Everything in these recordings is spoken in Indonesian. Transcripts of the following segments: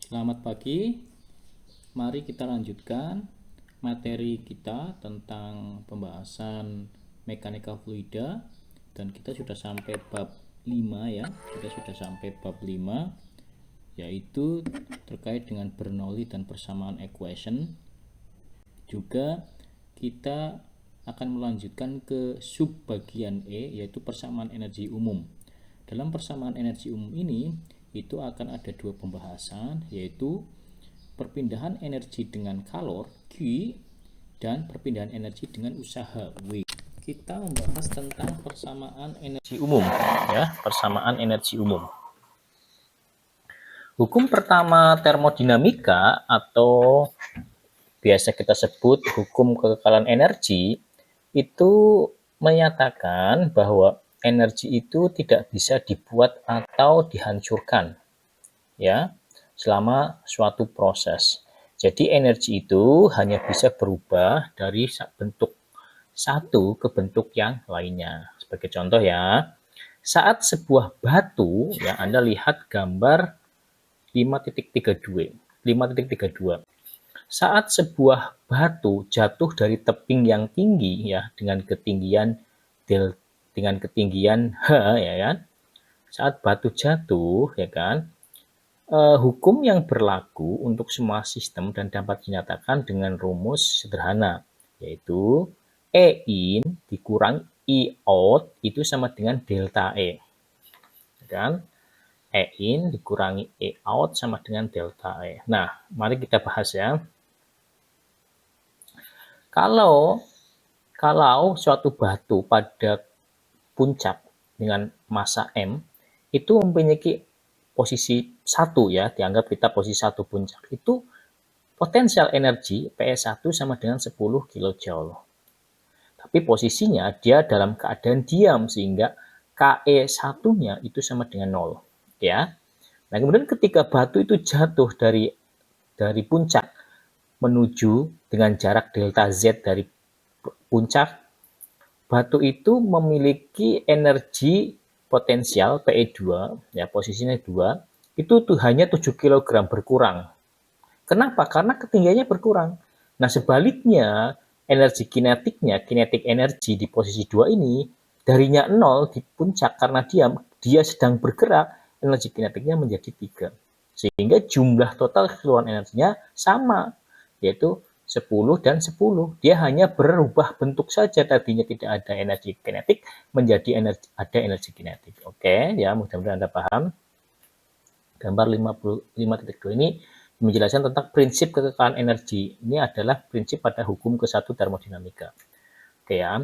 Selamat pagi, mari kita lanjutkan materi kita tentang pembahasan mekanika fluida dan kita sudah sampai bab 5 ya. Kita sudah sampai bab 5 yaitu terkait dengan Bernoulli dan persamaan equation. Juga kita akan melanjutkan ke subbagian E yaitu persamaan energi umum. Dalam persamaan energi umum ini itu akan ada dua pembahasan, yaitu perpindahan energi dengan kalor Q dan perpindahan energi dengan usaha W. Kita membahas tentang persamaan energi umum ya, persamaan energi umum. Hukum pertama termodinamika atau biasa kita sebut hukum kekekalan energi itu menyatakan bahwa energi itu tidak bisa dibuat atau dihancurkan ya selama suatu proses. Jadi energi itu hanya bisa berubah dari bentuk satu ke bentuk yang lainnya. Sebagai contoh ya, saat sebuah batu ya, Anda lihat gambar 5.32. Saat sebuah batu jatuh dari tebing yang tinggi ya dengan ketinggian H ya kan. Saat batu jatuh ya kan, hukum yang berlaku untuk semua sistem dan dapat dinyatakan dengan rumus sederhana, yaitu E in dikurang I out itu sama dengan delta E. Dan E in dikurangi E out sama dengan delta E. Nah, mari kita bahas ya. Kalau suatu batu pada puncak dengan massa M itu memiliki posisi 1 ya, dianggap kita posisi 1 puncak, itu potensial energi PS1 sama dengan 10 kJ. Tapi posisinya dia dalam keadaan diam sehingga KE1-nya itu sama dengan 0 ya. Nah, kemudian ketika batu itu jatuh dari puncak menuju dengan jarak delta Z dari puncak, batu itu memiliki energi potensial PE2 ya, posisinya 2 itu tuh hanya 7 kg berkurang. Kenapa? Karena ketinggiannya berkurang. Nah, sebaliknya energi kinetiknya, kinetik energi di posisi 2 ini darinya 0 di puncak karena dia sedang bergerak, energi kinetiknya menjadi 3. Sehingga jumlah total keseluruhan energinya sama, yaitu 10 dan 10. Dia hanya berubah bentuk saja, tadinya tidak ada energi kinetik menjadi ada energi kinetik. Oke, ya mudah-mudahan Anda paham. Gambar 5.2 ini menjelaskan tentang prinsip kekekalan energi. Ini adalah prinsip pada hukum ke-1 termodinamika. Oke ya.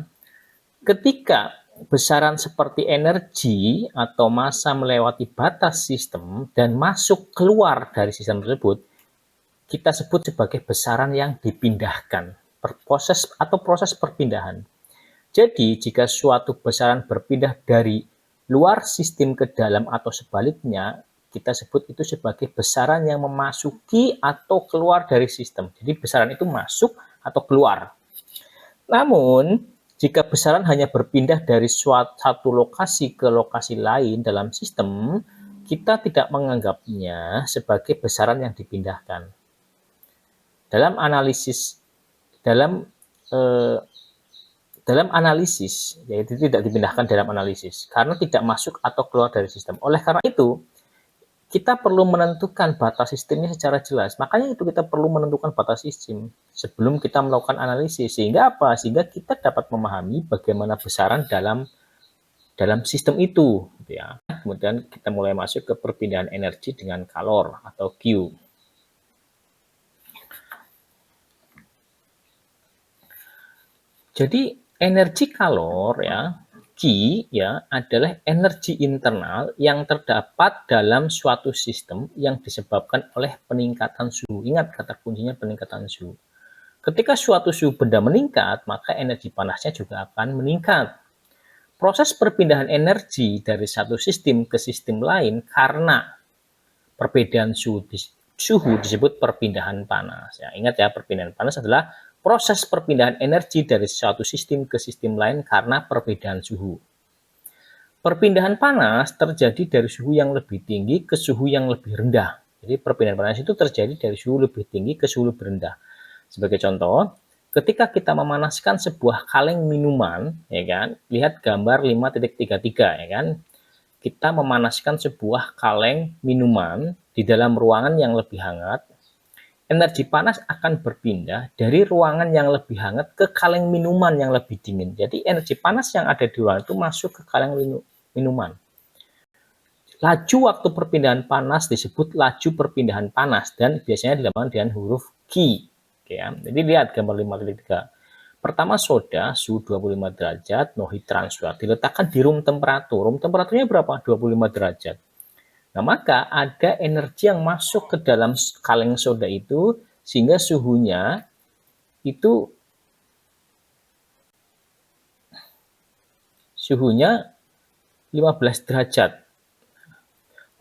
Ketika besaran seperti energi atau massa melewati batas sistem dan masuk keluar dari sistem tersebut, kita sebut sebagai besaran yang dipindahkan, proses perpindahan. Jadi, jika suatu besaran berpindah dari luar sistem ke dalam atau sebaliknya, kita sebut itu sebagai besaran yang memasuki atau keluar dari sistem. Jadi, besaran itu masuk atau keluar. Namun, jika besaran hanya berpindah dari satu lokasi ke lokasi lain dalam sistem, kita tidak menganggapnya sebagai besaran yang dipindahkan. Dalam analisis yaitu tidak dipindahkan dalam analisis karena tidak masuk atau keluar dari sistem. Oleh karena itu, kita perlu menentukan batas sistemnya secara jelas. Makanya itu kita perlu menentukan batas sistem sebelum kita melakukan analisis. Sehingga apa? Sehingga kita dapat memahami bagaimana besaran dalam sistem itu. Ya. Kemudian kita mulai masuk ke perpindahan energi dengan kalor atau Q. Jadi energi kalor ya, Q ya adalah energi internal yang terdapat dalam suatu sistem yang disebabkan oleh peningkatan suhu. Ingat kata kuncinya peningkatan suhu. Ketika suatu suhu benda meningkat, maka energi panasnya juga akan meningkat. Proses perpindahan energi dari satu sistem ke sistem lain karena perbedaan suhu disebut perpindahan panas. Ya, ingat ya, perpindahan panas adalah proses perpindahan energi dari suatu sistem ke sistem lain karena perbedaan suhu. Perpindahan panas terjadi dari suhu yang lebih tinggi ke suhu yang lebih rendah. Jadi perpindahan panas itu terjadi dari suhu lebih tinggi ke suhu lebih rendah. Sebagai contoh, ketika kita memanaskan sebuah kaleng minuman, ya kan, lihat gambar 5.33, ya kan, kita memanaskan sebuah kaleng minuman di dalam ruangan yang lebih hangat, energi panas akan berpindah dari ruangan yang lebih hangat ke kaleng minuman yang lebih dingin. Jadi energi panas yang ada di ruangan itu masuk ke kaleng minuman. Laju waktu perpindahan panas disebut laju perpindahan panas dan biasanya dilakukan dengan huruf Q. Ya. Jadi lihat gambar 5.3. Pertama soda suhu 25 derajat, no heat transfer, diletakkan di room temperatur. Room temperaturnya berapa? 25 derajat. Nah, maka ada energi yang masuk ke dalam kaleng soda itu sehingga suhunya itu 15 derajat.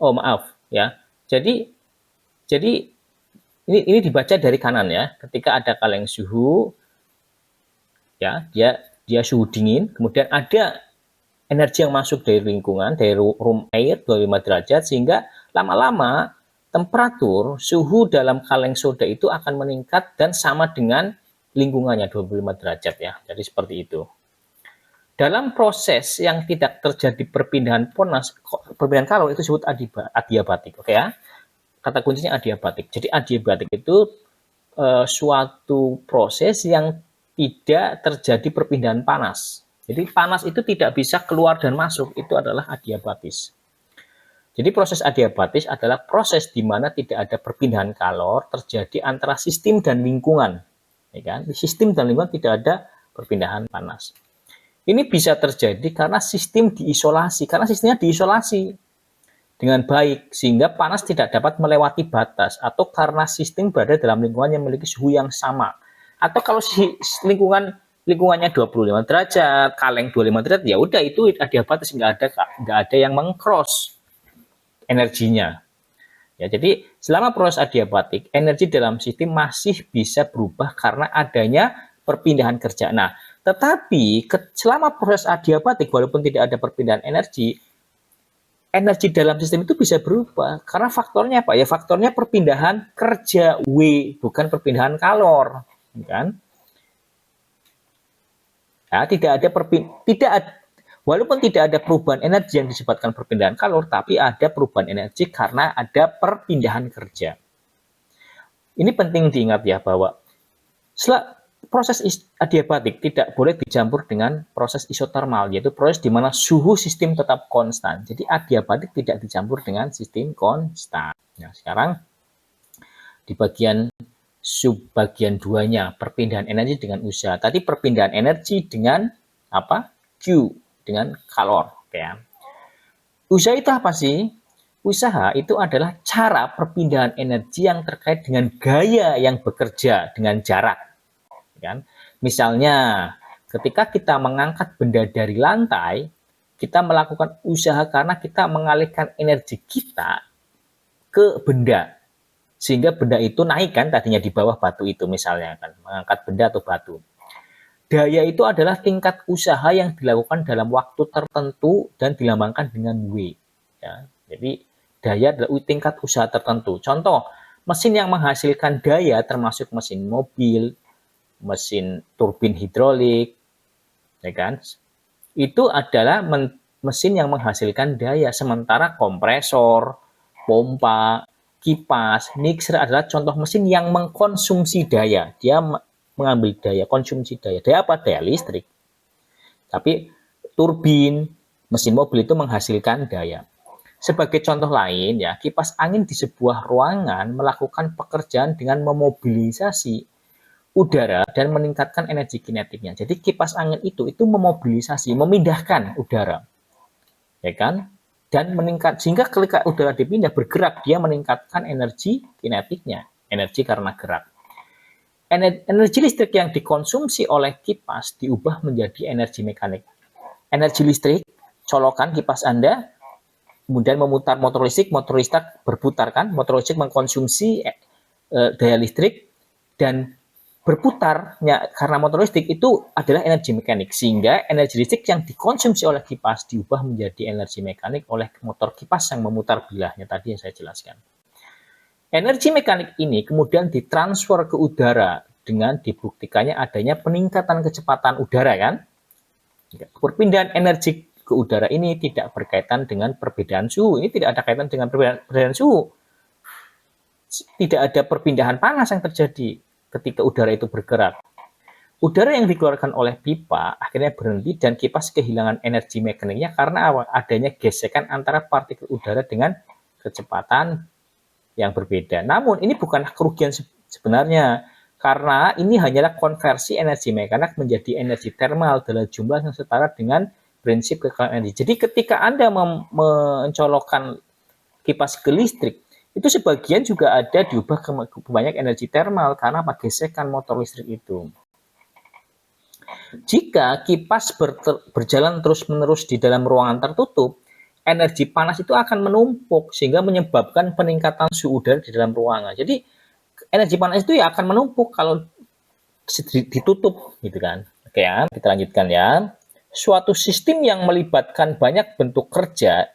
Oh, maaf ya. Jadi ini dibaca dari kanan ya. Ketika ada kaleng suhu ya, dia suhu dingin, kemudian ada energi yang masuk dari lingkungan, dari room air 25 derajat, sehingga lama-lama temperatur suhu dalam kaleng soda itu akan meningkat dan sama dengan lingkungannya 25 derajat ya. Jadi seperti itu. Dalam proses yang tidak terjadi perpindahan kalor itu disebut adiabatik, oke ya. Kata kuncinya adiabatik. Jadi adiabatik itu suatu proses yang tidak terjadi perpindahan panas. Jadi panas itu tidak bisa keluar dan masuk, itu adalah adiabatis. Jadi proses adiabatis adalah proses di mana tidak ada perpindahan kalor terjadi antara sistem dan lingkungan. Ya kan? Di sistem dan lingkungan tidak ada perpindahan panas. Ini bisa terjadi karena sistem diisolasi, karena sistemnya diisolasi dengan baik, sehingga panas tidak dapat melewati batas, atau karena sistem berada dalam lingkungan yang memiliki suhu yang sama. Atau kalau lingkungannya 25 derajat, kaleng 25 derajat, ya udah itu adiabatis, nggak ada yang mengcross energinya. Ya, jadi selama proses adiabatik, energi dalam sistem masih bisa berubah karena adanya perpindahan kerja. Nah, tetapi selama proses adiabatik, walaupun tidak ada perpindahan energi dalam sistem itu bisa berubah. Karena faktornya apa? Ya faktornya perpindahan kerja W, bukan perpindahan kalor, kan? Ya, walaupun tidak ada perubahan energi yang disebabkan perpindahan kalor, tapi ada perubahan energi karena ada perpindahan kerja. Ini penting diingat ya, bahwa proses adiabatik tidak boleh dicampur dengan proses isotermal, yaitu proses di mana suhu sistem tetap konstan. Jadi adiabatik tidak dicampur dengan sistem konstan. Nah, sekarang di subbagian 2-nya, perpindahan energi dengan usaha. Tadi perpindahan energi dengan apa? Q, dengan kalor. Ya. Usaha itu apa sih? Usaha itu adalah cara perpindahan energi yang terkait dengan gaya yang bekerja dengan jarak. Kan? Misalnya, ketika kita mengangkat benda dari lantai, kita melakukan usaha karena kita mengalihkan energi kita ke benda, sehingga benda itu naik kan, tadinya di bawah batu itu misalnya kan, mengangkat benda atau batu. Daya itu adalah tingkat usaha yang dilakukan dalam waktu tertentu dan dilambangkan dengan W. Ya, jadi daya adalah tingkat usaha tertentu. Contoh, mesin yang menghasilkan daya termasuk mesin mobil, mesin turbin hidrolik, ya kan? Itu adalah mesin yang menghasilkan daya, sementara kompresor, pompa, kipas, mixer adalah contoh mesin yang mengkonsumsi daya. Dia mengambil daya, konsumsi daya. Daya apa? Daya listrik. Tapi turbin, mesin mobil itu menghasilkan daya. Sebagai contoh lain ya, kipas angin di sebuah ruangan melakukan pekerjaan dengan memobilisasi udara dan meningkatkan energi kinetiknya. Jadi kipas angin itu memobilisasi, memindahkan udara. Ya kan? Dan meningkat, sehingga ketika udara dipindah bergerak, dia meningkatkan energi kinetiknya, energi karena gerak. Energi listrik yang dikonsumsi oleh kipas diubah menjadi energi mekanik. Energi listrik, colokan kipas Anda, kemudian memutar motor listrik berputar kan, motor listrik mengkonsumsi daya listrik, dan berputarnya karena motor listrik itu adalah energi mekanik, sehingga energi listrik yang dikonsumsi oleh kipas diubah menjadi energi mekanik oleh motor kipas yang memutar bilahnya tadi yang saya jelaskan. Energi mekanik ini kemudian ditransfer ke udara dengan dibuktikannya adanya peningkatan kecepatan udara kan. Perpindahan energi ke udara ini tidak berkaitan dengan perbedaan suhu. Ini tidak ada kaitan dengan perbedaan suhu. Tidak ada perpindahan panas yang terjadi ketika udara itu bergerak. Udara yang dikeluarkan oleh pipa akhirnya berhenti dan kipas kehilangan energi mekaniknya karena adanya gesekan antara partikel udara dengan kecepatan yang berbeda. Namun ini bukan kerugian sebenarnya, karena ini hanyalah konversi energi mekanik menjadi energi termal dalam jumlah yang setara dengan prinsip kekalahan energi. Jadi ketika Anda mencolokkan kipas ke listrik, itu sebagian juga ada diubah ke banyak energi termal karena gesekan motor listrik itu. Jika kipas berjalan terus-menerus di dalam ruangan tertutup, energi panas itu akan menumpuk sehingga menyebabkan peningkatan suhu udara di dalam ruangan. Jadi energi panas itu ya akan menumpuk kalau ditutup gitu kan. Oke ya, kita lanjutkan ya. Suatu sistem yang melibatkan banyak bentuk kerja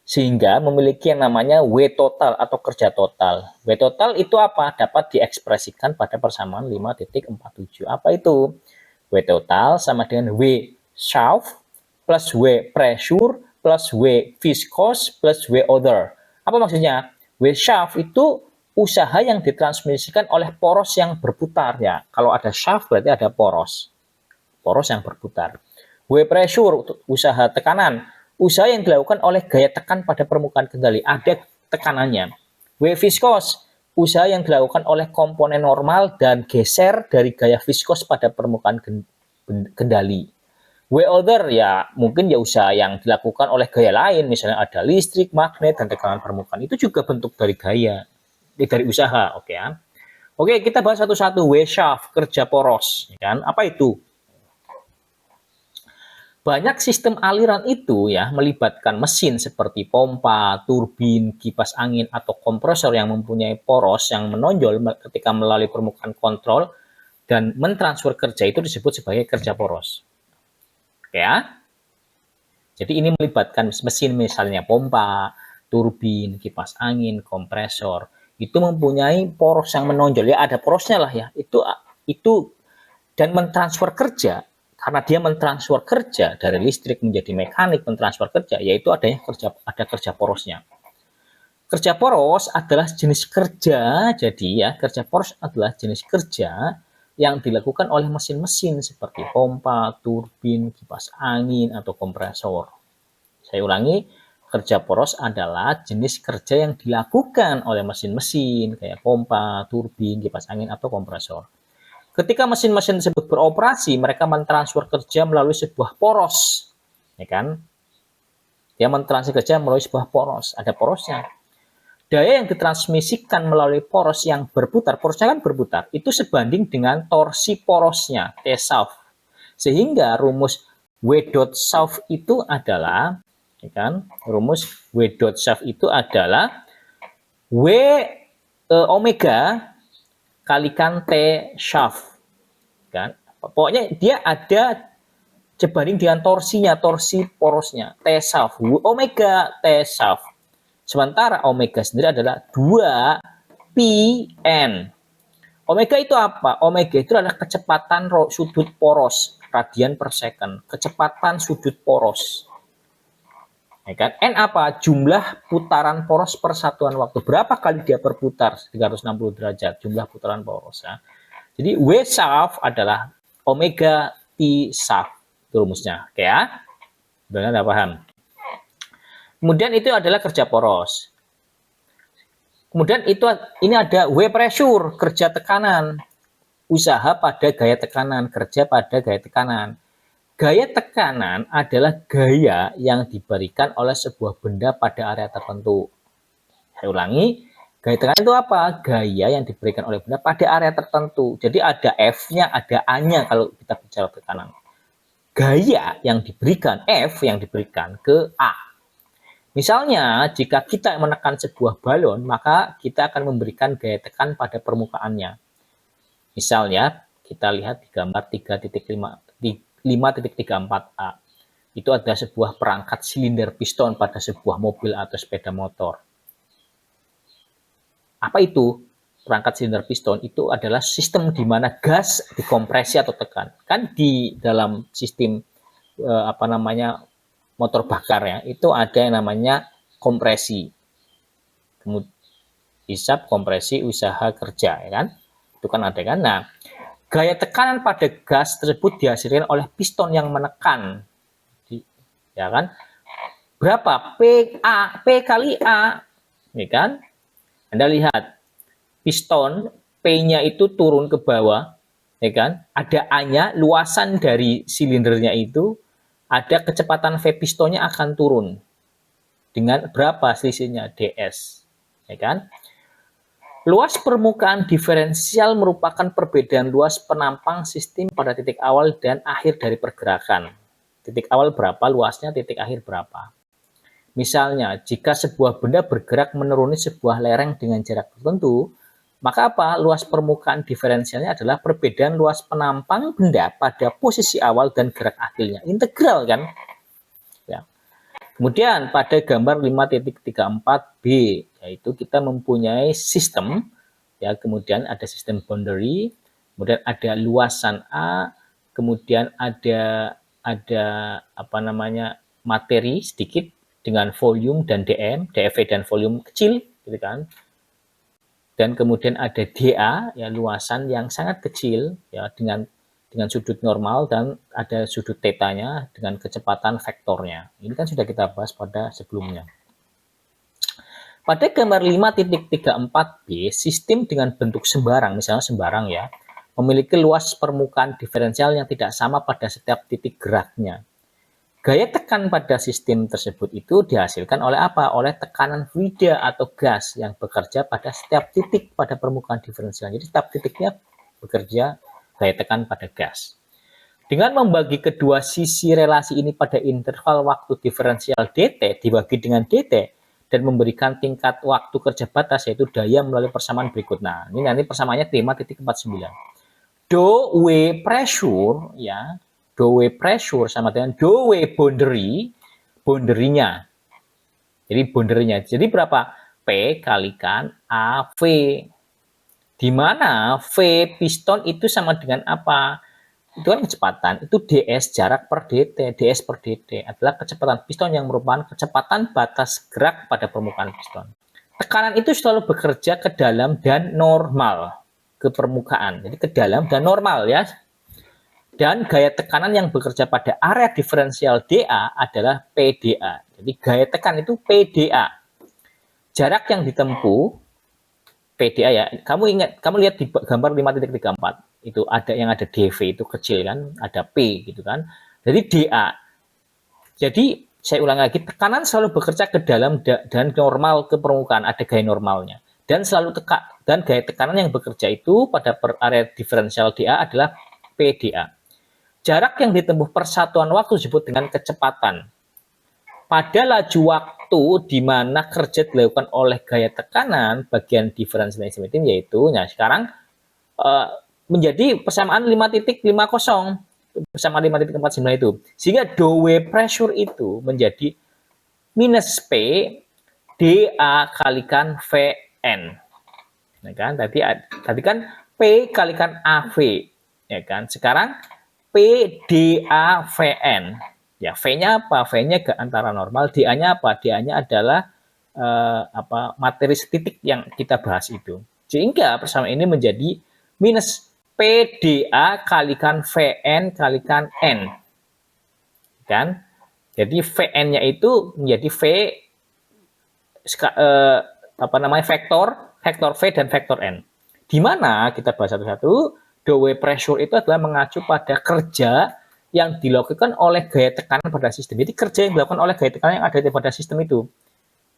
sehingga memiliki yang namanya W total atau kerja total. W total itu apa? Dapat diekspresikan pada persamaan 5.47. Apa itu? W total sama dengan W shaft plus W pressure plus W viscous plus W other. Apa maksudnya? W shaft itu usaha yang ditransmisikan oleh poros yang berputar ya. Kalau ada shaft berarti ada poros. Poros yang berputar. W pressure usaha tekanan. Usaha yang dilakukan oleh gaya tekan pada permukaan kendali. Ada tekanannya. W viscous, usaha yang dilakukan oleh komponen normal dan geser dari gaya viskos pada permukaan kendali. W other ya mungkin ya usaha yang dilakukan oleh gaya lain, misalnya ada listrik, magnet, dan tekanan permukaan. Itu juga bentuk dari gaya, dari usaha, oke ya. Oke, kita bahas satu-satu. W shaft, kerja poros, ya kan? Apa itu? Banyak sistem aliran itu ya melibatkan mesin seperti pompa, turbin, kipas angin, atau kompresor yang mempunyai poros yang menonjol ketika melalui permukaan kontrol dan mentransfer kerja itu disebut sebagai kerja poros. Ya. Jadi ini melibatkan mesin misalnya pompa, turbin, kipas angin, kompresor. Itu mempunyai poros yang menonjol ya, ada porosnya lah ya. Itu dan mentransfer kerja. Karena dia mentransfer kerja dari listrik menjadi mekanik, mentransfer kerja, yaitu ada kerja porosnya. Kerja poros adalah jenis kerja, jadi ya kerja poros adalah jenis kerja yang dilakukan oleh mesin-mesin seperti pompa, turbin, kipas angin, atau kompresor. Saya ulangi, kerja poros adalah jenis kerja yang dilakukan oleh mesin-mesin kayak pompa, turbin, kipas angin, atau kompresor. Ketika mesin-mesin tersebut beroperasi, mereka mentransfer kerja melalui sebuah poros, ya kan? Dia mentransfer kerja melalui sebuah poros, ada porosnya. Daya yang ditransmisikan melalui poros yang berputar, porosnya kan berputar, itu sebanding dengan torsi porosnya, T shaft. Sehingga rumus W dot shaft itu adalah, ya kan? Rumus W dot shaft itu adalah W omega kalikan T shaft kan. Pokoknya dia ada sebanding dengan torsinya, torsi porosnya, T shaft, omega T shaft. Sementara omega sendiri adalah 2 pi n. Omega itu apa? Omega itu adalah kecepatan sudut poros, radian per second, kecepatan sudut poros. Ya kan? N apa? Jumlah putaran poros per satuan waktu. Berapa kali dia berputar? 360 derajat jumlah putaran poros ya. Jadi W shaft adalah omega T shaft. Itu rumusnya. Oke ya? Benar nggak paham? Kemudian itu adalah kerja poros. Kemudian ini ada W pressure, kerja tekanan. Usaha pada gaya tekanan, kerja pada gaya tekanan. Gaya tekanan adalah gaya yang diberikan oleh sebuah benda pada area tertentu. Saya ulangi, gaya tekanan itu apa? Gaya yang diberikan oleh benda pada area tertentu. Jadi ada F-nya, ada A-nya kalau kita bicara tekanan. Gaya yang diberikan, F yang diberikan ke A. Misalnya, jika kita menekan sebuah balon, maka kita akan memberikan gaya tekan pada permukaannya. Misalnya, kita lihat di gambar 5.34a. Itu ada sebuah perangkat silinder piston pada sebuah mobil atau sepeda motor. Apa itu perangkat silinder piston? Itu adalah sistem di mana gas dikompresi atau tekan. Kan di dalam sistem motor bakar ya, itu ada yang namanya kompresi. Kemudian hisap, kompresi, usaha kerja, ya kan? Itu kan ada kan. Nah, gaya tekanan pada gas tersebut dihasilkan oleh piston yang menekan, ya kan? Berapa? P kali A, ya kan? Anda lihat, piston P-nya itu turun ke bawah, ya kan? Ada A-nya, luasan dari silindernya itu, ada kecepatan V pistonnya akan turun. Dengan berapa selisihnya? ds, ya kan? Luas permukaan diferensial merupakan perbedaan luas penampang sistem pada titik awal dan akhir dari pergerakan. Titik awal berapa, luasnya, titik akhir berapa. Misalnya, jika sebuah benda bergerak menuruni sebuah lereng dengan jarak tertentu, maka apa? Luas permukaan diferensialnya adalah perbedaan luas penampang benda pada posisi awal dan gerak akhirnya. Integral kan? Ya. Kemudian pada gambar 5.34b, yaitu kita mempunyai sistem, ya, kemudian ada sistem boundary, kemudian ada luasan A, kemudian ada materi sedikit dengan volume dan dm, dv dan volume kecil, gitu kan. Dan kemudian ada dA, ya, luasan yang sangat kecil, ya, dengan sudut normal dan ada sudut tetanya dengan kecepatan vektornya. Ini kan sudah kita bahas pada sebelumnya. Pada gambar 5.34b, sistem dengan bentuk sembarang, misalnya sembarang ya, memiliki luas permukaan diferensial yang tidak sama pada setiap titik geraknya. Gaya tekan pada sistem tersebut itu dihasilkan oleh apa? Oleh tekanan fluida atau gas yang bekerja pada setiap titik pada permukaan diferensial. Jadi setiap titiknya bekerja gaya tekan pada gas. Dengan membagi kedua sisi relasi ini pada interval waktu diferensial dt dibagi dengan dt dan memberikan tingkat waktu kerja batas, yaitu daya melalui persamaan berikut. Nah, ini nanti persamaannya 5.49. Dou W pressure, ya, dou W pressure sama dengan dou W boundary-nya. Jadi boundary-nya. Jadi berapa? P kalikan AV. Di mana V piston itu sama dengan apa? Itu kan kecepatan, itu ds jarak per dt, ds per dt adalah kecepatan piston yang merupakan kecepatan batas gerak pada permukaan piston. Tekanan itu selalu bekerja ke dalam dan normal ke permukaan, jadi ke dalam dan normal ya. Dan gaya tekanan yang bekerja pada area diferensial dA adalah PdA. Jadi gaya tekan itu PdA. Jarak yang ditempuh PdA ya. Kamu lihat di gambar 5.34 itu ada yang ada dV itu kecil kan, ada P gitu kan. Jadi dA. Jadi saya ulang lagi, tekanan selalu bekerja ke dalam dan normal ke permukaan, ada gaya normalnya. Dan gaya tekanan yang bekerja itu pada area diferensial dA adalah PdA. Jarak yang ditempuh persatuan waktu disebut dengan kecepatan. Pada laju waktu di mana kerja dilakukan oleh gaya tekanan bagian diferensial estimating, yaitu, nah sekarang menjadi persamaan 5.50, persamaan 5.49 itu. Sehingga dou W pressure itu menjadi minus P dA kalikan Vn. Ya kan? Tadi kan P kalikan AV, ya kan? Sekarang PdAVN. Ya, V-nya apa? V-nya ke antara normal, dA-nya apa? dA-nya adalah materi setitik yang kita bahas itu. Sehingga persamaan ini menjadi minus PdA kalikan Vn kalikan N. Kan? Jadi Vn-nya itu menjadi vektor V dan vektor N. Di mana kita bahas satu-satu. Dou W pressure itu adalah mengacu pada kerja yang dilakukan oleh gaya tekanan pada sistem. Jadi kerja yang dilakukan oleh gaya tekanan yang ada pada sistem itu.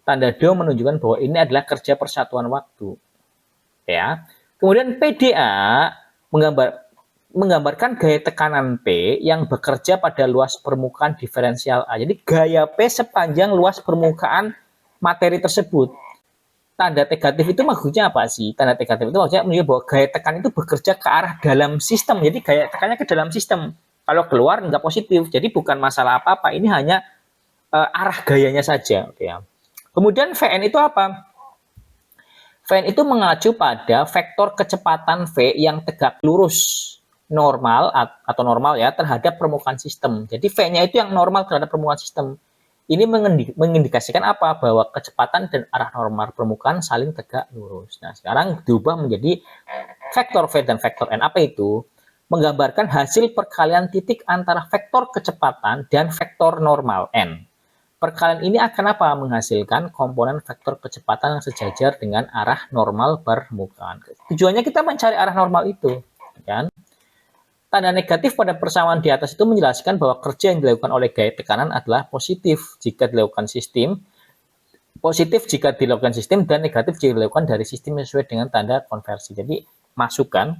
Tanda dou menunjukkan bahwa ini adalah kerja persatuan waktu. Ya. Kemudian PdA menggambarkan gaya tekanan P yang bekerja pada luas permukaan diferensial A. Jadi gaya P sepanjang luas permukaan materi tersebut. Tanda negatif itu maksudnya apa sih? Tanda negatif itu maksudnya menunjukkan bahwa gaya tekan itu bekerja ke arah dalam sistem. Jadi gaya tekannya ke dalam sistem. Kalau keluar nggak positif. Jadi bukan masalah apa-apa. Ini hanya arah gayanya saja. Ya. Kemudian Vn itu apa? Vn itu mengacu pada vektor kecepatan V yang tegak lurus normal atau normal ya terhadap permukaan sistem. Jadi V-nya itu yang normal terhadap permukaan sistem. Ini mengindikasikan apa? Bahwa kecepatan dan arah normal permukaan saling tegak lurus. Nah, sekarang diubah menjadi vektor V dan vektor N. Apa itu? Menggambarkan hasil perkalian titik antara vektor kecepatan dan vektor normal N. Perkalian ini akan apa? Menghasilkan komponen vektor kecepatan yang sejajar dengan arah normal permukaan. Tujuannya kita mencari arah normal itu, kan? Tanda negatif pada persamaan di atas itu menjelaskan bahwa kerja yang dilakukan oleh gaya tekanan adalah positif jika dilakukan sistem, dan negatif jika dilakukan dari sistem sesuai dengan tanda konversi. Jadi masukkan.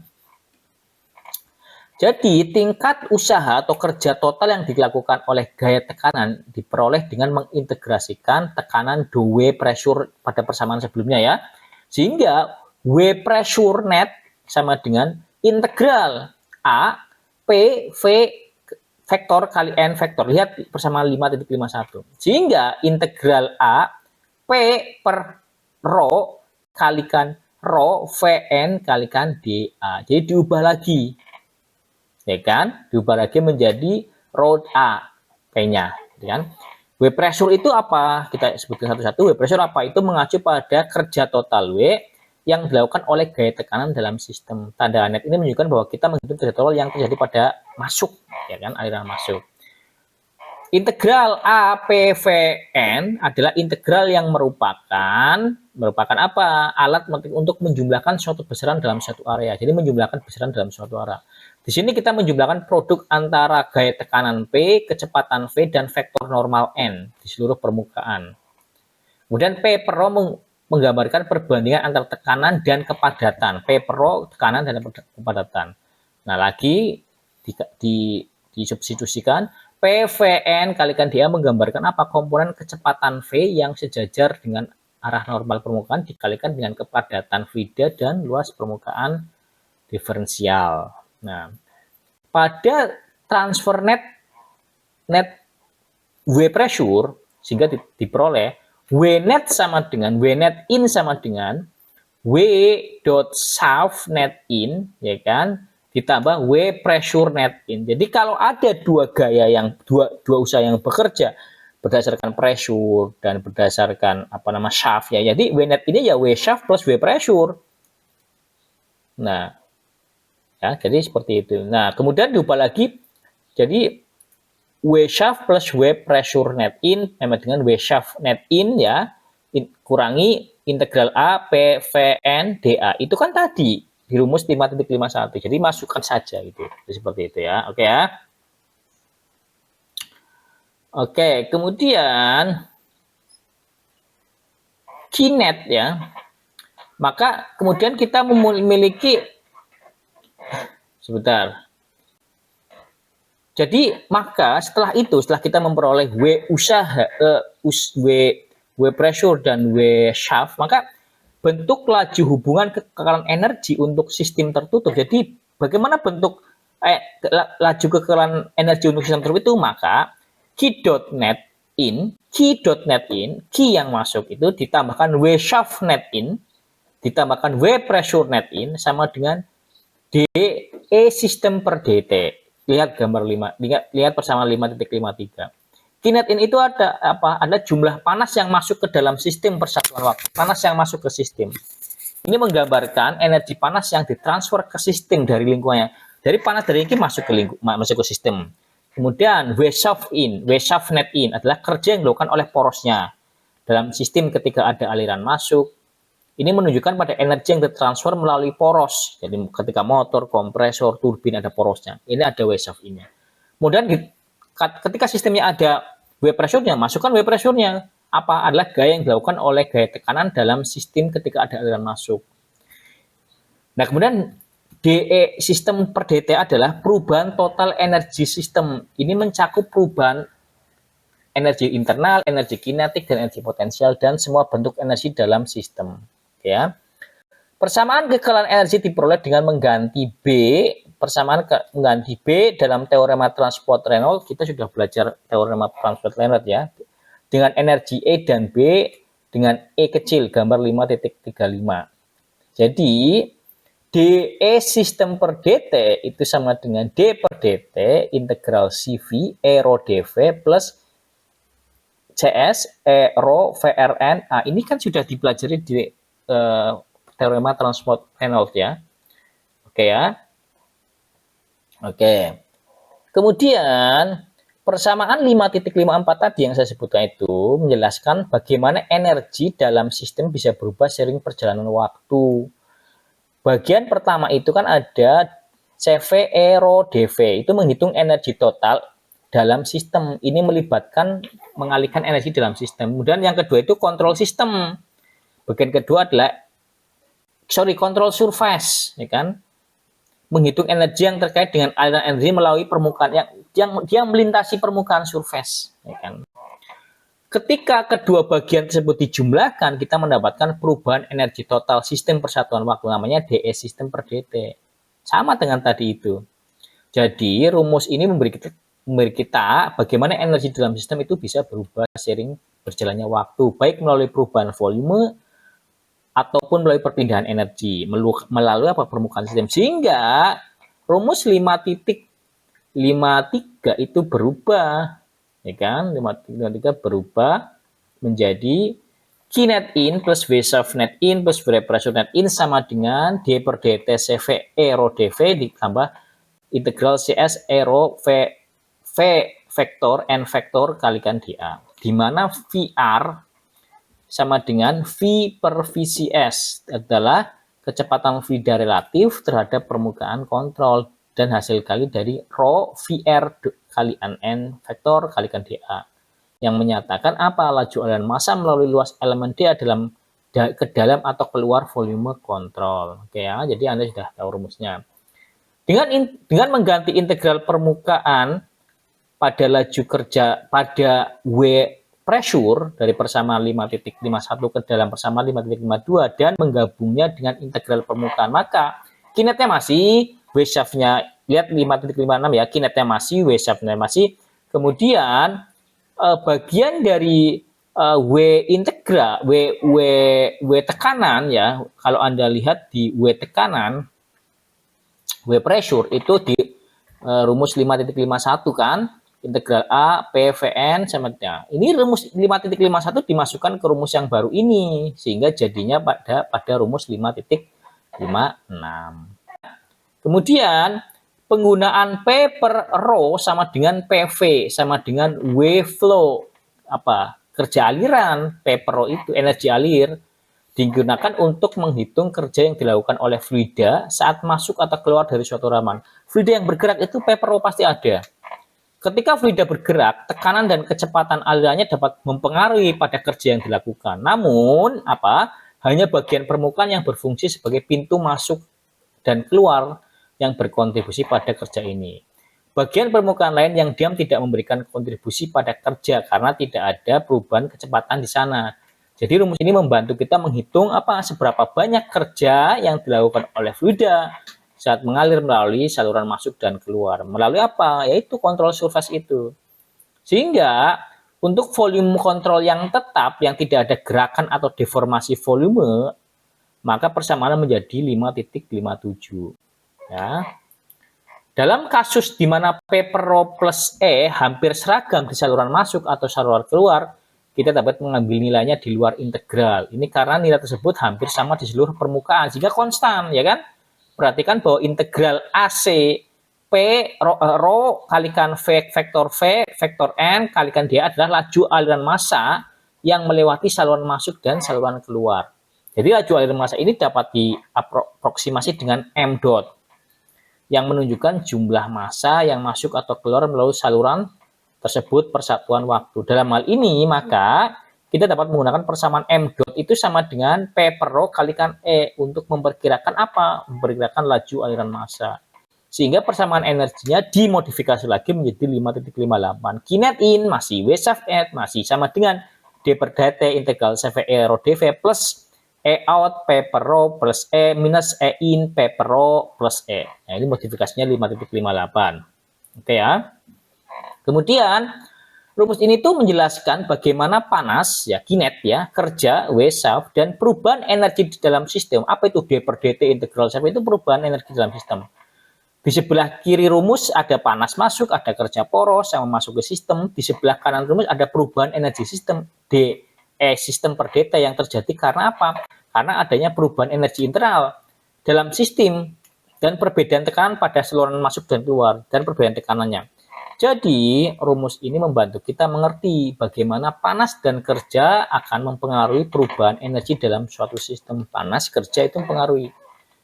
Jadi tingkat usaha atau kerja total yang dilakukan oleh gaya tekanan diperoleh dengan mengintegrasikan tekanan W pressure pada persamaan sebelumnya ya. Sehingga W pressure net sama dengan integral A P V vektor kali N vektor. Lihat persamaan 5.51. Sehingga integral A P per rho kalikan rho Vn kalikan dA. Jadi diubah lagi. Ya kan? Diubah lagi menjadi rho A P-nya, gitu kan? W pressure itu apa? Kita sebutkan satu-satu. W pressure apa? Itu mengacu pada kerja total W yang dilakukan oleh gaya tekanan dalam sistem. Tanda net ini menunjukkan bahwa kita menghitung kerja total yang terjadi pada masuk, ya kan, aliran masuk. Integral APVN adalah integral yang merupakan apa? Alat untuk menjumlahkan suatu besaran dalam suatu area. Jadi menjumlahkan besaran dalam suatu area. Di sini kita menjumlahkan produk antara gaya tekanan P, kecepatan V, dan vektor normal N di seluruh permukaan. Kemudian P per rho menggambarkan perbandingan antara tekanan dan kepadatan. P per rho tekanan dan kepadatan. Nah, lagi disubstitusikan PVN kalikan dia menggambarkan apa? Komponen kecepatan V yang sejajar dengan arah normal permukaan dikalikan dengan kepadatan vida dan luas permukaan diferensial. Nah, pada transfer net W pressure sehingga diperoleh W net sama dengan W net in sama dengan W dot shaft net in, ya kan, ditambah W pressure net in. Jadi kalau ada dua usaha yang bekerja berdasarkan pressure dan berdasarkan shaft ya. Jadi W net ini ya W shaft plus W pressure. Nah, ya, jadi seperti itu. Nah, kemudian diubah lagi jadi W shaft plus W pressure net in sama dengan W shaft net in ya, kurangi integral A P V N dA. Itu kan tadi di rumus 5.51. Jadi masukkan saja gitu. Jadi seperti itu ya. Oke ya. Oke, kemudian kinet ya. Maka kemudian kita memiliki sebentar. Jadi maka setelah kita memperoleh W usaha, W pressure dan W shaft, maka bentuk laju hubungan kekekalan energi untuk sistem tertutup. Jadi bagaimana bentuk laju kekekalan energi untuk sistem tertutup itu? Maka Q dot net in, Q yang masuk itu ditambahkan W shaft net in, ditambahkan W pressure net in sama dengan dE sistem per dt. Lihat gambar 5, lihat persamaan 5.53. Kinet in itu ada apa? Ada jumlah panas yang masuk ke dalam sistem persatuan waktu. Panas yang masuk ke sistem. Ini menggambarkan energi panas yang ditransfer ke sistem dari lingkungannya. Dari panas dari ini masuk ke sistem. Kemudian W shaft net in adalah kerja yang dilakukan oleh porosnya dalam sistem ketika ada aliran masuk. Ini menunjukkan pada energi yang ditransfer melalui poros. Jadi ketika motor, kompresor, turbin ada porosnya. Ini ada W shaft in-nya. Kemudian ketika sistemnya ada W pressure-nya, masukkan W pressure-nya. Apa? Adalah gaya yang dilakukan oleh gaya tekanan dalam sistem ketika ada aliran masuk. Nah, kemudian dE sistem per dt adalah perubahan total energi sistem. Ini mencakup perubahan energi internal, energi kinetik, dan energi potensial, dan semua bentuk energi dalam sistem. Ya. Persamaan kekekalan energi diperoleh dengan mengganti B, mengganti B dalam teorema transport Reynolds. Kita sudah belajar teorema transport Reynolds ya. Dengan energi E dan B dengan E kecil, gambar 5.35. Jadi dE sistem per dt itu sama dengan D per dt integral CV E rho dV plus CS E rho VRN. Nah, ini kan sudah dipelajari di teorema transport Reynolds ya. Oke ya. Oke. Kemudian persamaan 5.54 tadi yang saya sebutkan itu menjelaskan bagaimana energi dalam sistem bisa berubah seiring perjalanan waktu. Bagian pertama itu kan ada CV E rho dV, itu menghitung energi total dalam sistem. Ini melibatkan mengalihkan energi dalam sistem. Kemudian yang kedua itu kontrol sistem. Bagian kedua adalah kontrol surface, ya kan? Menghitung energi yang terkait dengan aliran energi melalui permukaan yang dia melintasi permukaan surface, ya kan? Ketika kedua bagian tersebut dijumlahkan, kita mendapatkan perubahan energi total sistem persatuan waktu, namanya dE sistem per dt. Sama dengan tadi itu. Jadi rumus ini memberi kita bagaimana energi dalam sistem itu bisa berubah seiring berjalannya waktu, baik melalui perubahan volume ataupun melalui perpindahan energi melalui permukaan sistem. Sehingga rumus 5.53 itu berubah, ya kan? 5.53 berubah menjadi Q net in plus V sub net in plus V pressure net in sama dengan D per dt CV E rho dV ditambah integral CS E rho V vektor N vektor kalikan dA, di mana VR sama dengan V per VCS adalah kecepatan fluida relatif terhadap permukaan kontrol dan hasil kali dari rho VR kalikan N vektor kalikan dA yang menyatakan apa laju aliran massa melalui luas elemen dA ke dalam atau keluar volume kontrol. Oke ya, jadi Anda sudah tahu rumusnya. Dengan mengganti integral permukaan pada laju kerja pada W pressure dari persamaan 5.51 ke dalam persamaan 5.52 dan menggabungnya dengan integral permukaan, maka kinetnya masih, W shaft-nya lihat 5.56 ya, kinetnya masih, W shaft-nya masih. Kemudian bagian dari W integral, W tekanan ya, kalau Anda lihat di W tekanan, W pressure itu di rumus 5.51 kan, integral A, P, Vn sama dengan. Ini rumus 5.51 dimasukkan ke rumus yang baru ini, sehingga jadinya pada rumus 5.56. Kemudian penggunaan P per rho sama dengan PV sama dengan W flow, kerja aliran. P per rho itu energi alir, digunakan untuk menghitung kerja yang dilakukan oleh fluida saat masuk atau keluar dari suatu ruangan. Fluida yang bergerak itu P per rho pasti ada. Ketika fluida bergerak, tekanan dan kecepatan alirannya dapat mempengaruhi pada kerja yang dilakukan. Namun, hanya bagian permukaan yang berfungsi sebagai pintu masuk dan keluar yang berkontribusi pada kerja ini. Bagian permukaan lain yang diam tidak memberikan kontribusi pada kerja karena tidak ada perubahan kecepatan di sana. Jadi rumus ini membantu kita menghitung seberapa banyak kerja yang dilakukan oleh fluida saat mengalir melalui saluran masuk dan keluar. Melalui yaitu kontrol surface itu. Sehingga untuk volume kontrol yang tetap, yang tidak ada gerakan atau deformasi volume, maka persamaan menjadi 5.57. Ya. Dalam kasus di mana P per rho plus E hampir seragam di saluran masuk atau saluran keluar, kita dapat mengambil nilainya di luar integral. Ini karena nilai tersebut hampir sama di seluruh permukaan, sehingga konstan, ya kan? Perhatikan bahwa integral AC P rho kalikan V vektor V vektor N kalikan D adalah laju aliran massa yang melewati saluran masuk dan saluran keluar. Jadi laju aliran massa ini dapat diaproksimasi dengan M dot yang menunjukkan jumlah massa yang masuk atau keluar melalui saluran tersebut persatuan waktu. Dalam hal ini, maka kita dapat menggunakan persamaan M dot itu sama dengan P per rho kalikan E untuk memperkirakan memperkirakan laju aliran massa. Sehingga persamaan energinya dimodifikasi lagi menjadi 5.58. Q net in masih W shaft net masih sama dengan D per dt integral CV E rho dV plus E out P per rho plus E minus E in P per rho plus E. Nah, ini modifikasinya 5.58. Oke ya. Kemudian Rumus ini tuh menjelaskan bagaimana panas, ya, kinet, ya, kerja, W sub, dan perubahan energi di dalam sistem. Apa itu D per dt integral sub? Itu perubahan energi dalam sistem. Di sebelah kiri rumus ada panas masuk, ada kerja poros yang masuk ke sistem. Di sebelah kanan rumus ada perubahan energi sistem sistem per dt yang terjadi karena apa? Karena adanya perubahan energi internal dalam sistem dan perbedaan tekanan pada saluran masuk dan keluar dan perbedaan tekanannya. Jadi, rumus ini membantu kita mengerti bagaimana panas dan kerja akan mempengaruhi perubahan energi dalam suatu sistem. Panas, kerja itu mempengaruhi.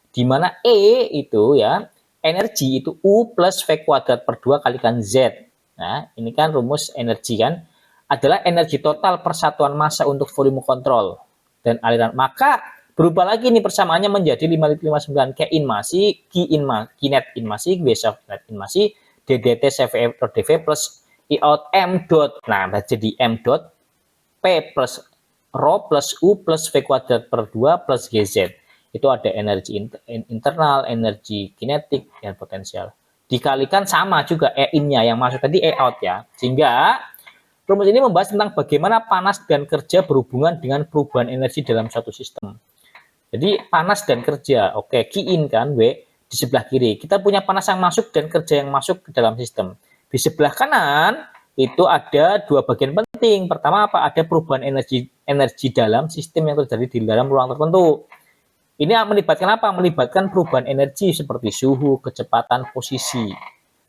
Di mana E itu, ya, energi itu U plus V kuadrat per 2 kalikan Z. Nah, ini kan rumus energi kan, adalah energi total persatuan massa untuk volume kontrol dan aliran. Maka berubah lagi nih persamaannya menjadi 5,59 K in masih, Q in kinet in masih, W sub kinet in masih, DDT CV per dV plus I out M dot. Nah, jadi M dot P plus rho plus U plus V kuadrat per 2 plus GZ. Itu ada energi internal, energi kinetik, dan potensial. Dikalikan sama juga E in-nya, yang masuk tadi E out, ya. Sehingga rumus ini membahas tentang bagaimana panas dan kerja berhubungan dengan perubahan energi dalam suatu sistem. Jadi panas dan kerja, oke, Q in kan, W, di sebelah kiri. Kita punya panas yang masuk dan kerja yang masuk ke dalam sistem. Di sebelah kanan, itu ada dua bagian penting. Pertama apa? Ada perubahan energi dalam sistem yang terjadi di dalam ruang tertentu. Ini melibatkan apa? Melibatkan perubahan energi seperti suhu, kecepatan, posisi.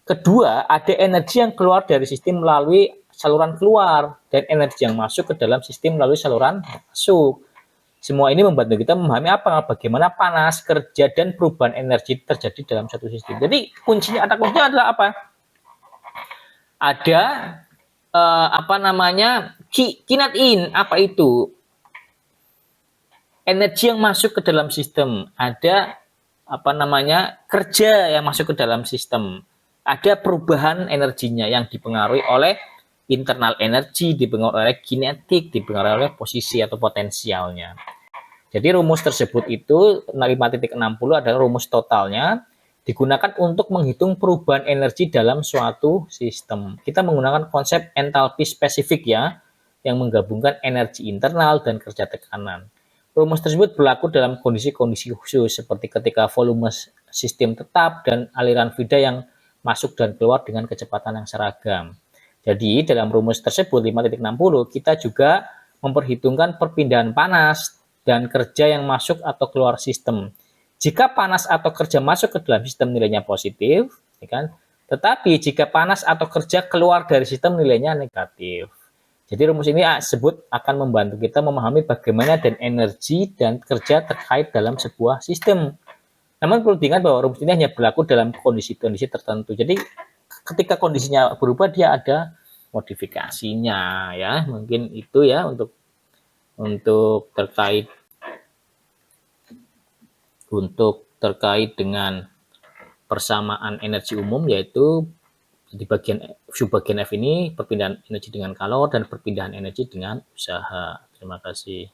Kedua, ada energi yang keluar dari sistem melalui saluran keluar dan energi yang masuk ke dalam sistem melalui saluran masuk. Semua ini membantu kita memahami bagaimana panas, kerja, dan perubahan energi terjadi dalam satu sistem. Jadi kuncinya adalah apa? Ada kinet in. Apa itu? Energi yang masuk ke dalam sistem, ada kerja yang masuk ke dalam sistem, ada perubahan energinya yang dipengaruhi oleh internal energi, dipengaruhi oleh kinetik, dipengaruhi oleh posisi atau potensialnya. Jadi rumus tersebut itu 5.60 adalah rumus totalnya, digunakan untuk menghitung perubahan energi dalam suatu sistem. Kita menggunakan konsep entalpi spesifik, ya, yang menggabungkan energi internal dan kerja tekanan. Rumus tersebut berlaku dalam kondisi-kondisi khusus seperti ketika volume sistem tetap dan aliran fluida yang masuk dan keluar dengan kecepatan yang seragam. Jadi dalam rumus tersebut 5.60 kita juga memperhitungkan perpindahan panas dan kerja yang masuk atau keluar sistem. Jika panas atau kerja masuk ke dalam sistem nilainya positif, ya kan? Tetapi jika panas atau kerja keluar dari sistem nilainya negatif. Jadi rumus ini sebut akan membantu kita memahami bagaimana dan energi dan kerja terkait dalam sebuah sistem. Namun perlu diingat bahwa rumus ini hanya berlaku dalam kondisi-kondisi tertentu. Jadi ketika kondisinya berubah dia ada modifikasinya, ya. Mungkin itu, ya, untuk terkait dengan persamaan energi umum, yaitu di subbagian F ini perpindahan energi dengan kalor dan perpindahan energi dengan usaha. Terima kasih.